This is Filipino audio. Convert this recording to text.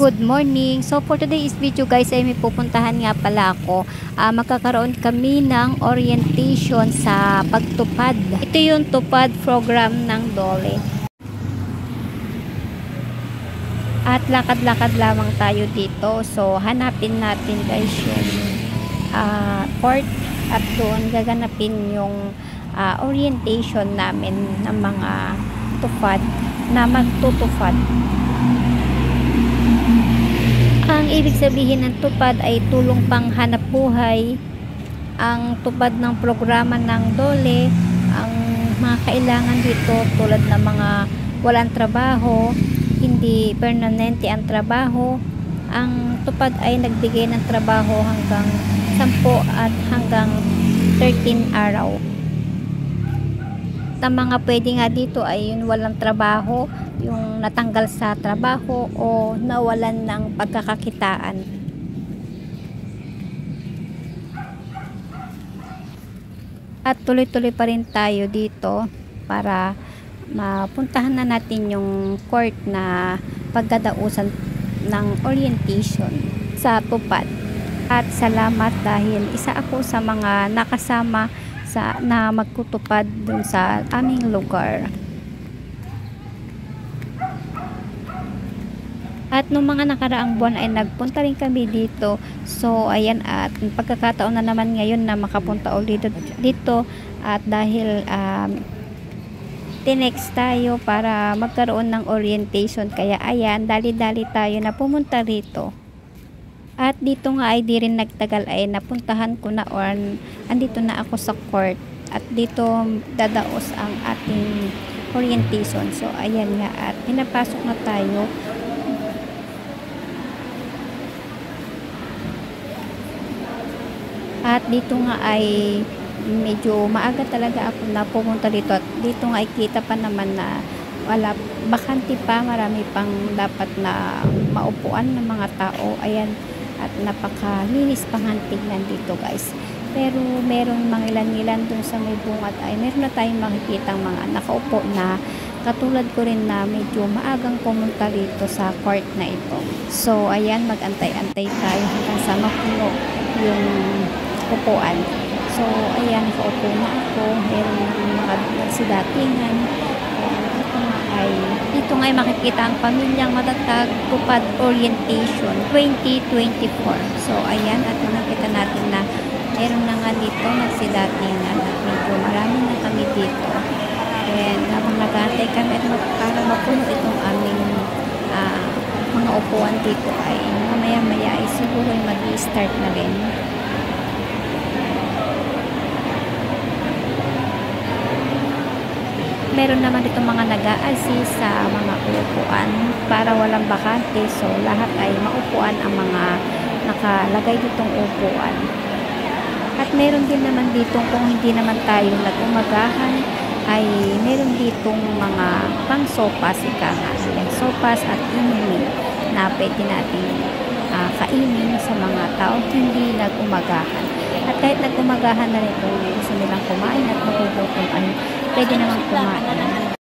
Good morning. So for today's video guys ay may pupuntahan nga pala ako. Magkakaroon kami ng orientation sa pagtupad. Ito yung tupad program ng DOLE. At lakad-lakad lamang tayo dito. So hanapin natin guys yung court at doon gaganapin yung orientation namin ng mga tupad na magtutupad. Ang ibig sabihin ng tupad ay tulong pang hanap buhay. Ang tupad ng programa ng DOLE, ang mga kailangan dito tulad ng mga walang trabaho, hindi permanente ang trabaho. Ang tupad ay nagbigay ng trabaho hanggang 10 at hanggang 13 araw. Ang mga pwede nga dito ay yung walang trabaho, yung natanggal sa trabaho o nawalan ng pagkakakitaan. At tuloy-tuloy pa rin tayo dito para mapuntahan na natin yung court na pagdadausan ng orientation sa tupad. At salamat dahil isa ako sa mga nakasama na magtutupad dun sa aming lugar. At nung mga nakaraang buwan ay nagpunta rin kami dito. So ayan, at pagkakataon na naman ngayon na makapunta ulit dito at dahil tinext tayo para magkaroon ng orientation, kaya ayan, dali-dali tayo na pumunta rito. At dito nga ay di rin nagtagal ay napuntahan ko na or andito na ako sa court at dito dadaos ang ating orientation. So ayan nga, at pinapasok na tayo. At dito nga ay medyo maaga talaga ako na pumunta dito, at dito nga ay kita pa naman na wala, bakante pa, marami pang dapat na maupuan ng mga tao. Ayan, at napakalinis panghantignan dito guys. Pero meron mga ilan-ilan dun sa may bungad ay meron na tayong makikitang mga nakaupo na katulad ko rin na medyo maagang pumunta dito sa court na ito. So ayan, magantay-antay tayo hanggang sa mapuno yung upuan. So ayan, nakaupo na ako. Meron ng mga nagsidatingan. Dito nga ay makikita ang Pamilyang Matatag Tupad Orientation 2024. So ayan, at makikita natin na meron na nga dito nagsidatingan at medyo marami na kami dito. And habang nag-aantay kami at para mapuno itong aming mga upuan dito ay mamaya-maya ay siguro ay mag-i-start na rin. Meron naman dito mga nag-a-assist sa mga upuan para walang bakante. So lahat ay maupuan ang mga nakalagay ditong upuan. At meron din naman dito, kung hindi naman tayo nag-umagahan, ay meron ditong mga pang sopas, sopas at inumin na pwede natin kainin sa mga tao hindi nag-umagahan. At kahit nag-umagahan na rin kung gusto nilang kumain at magugutom ay pwede naman kumain.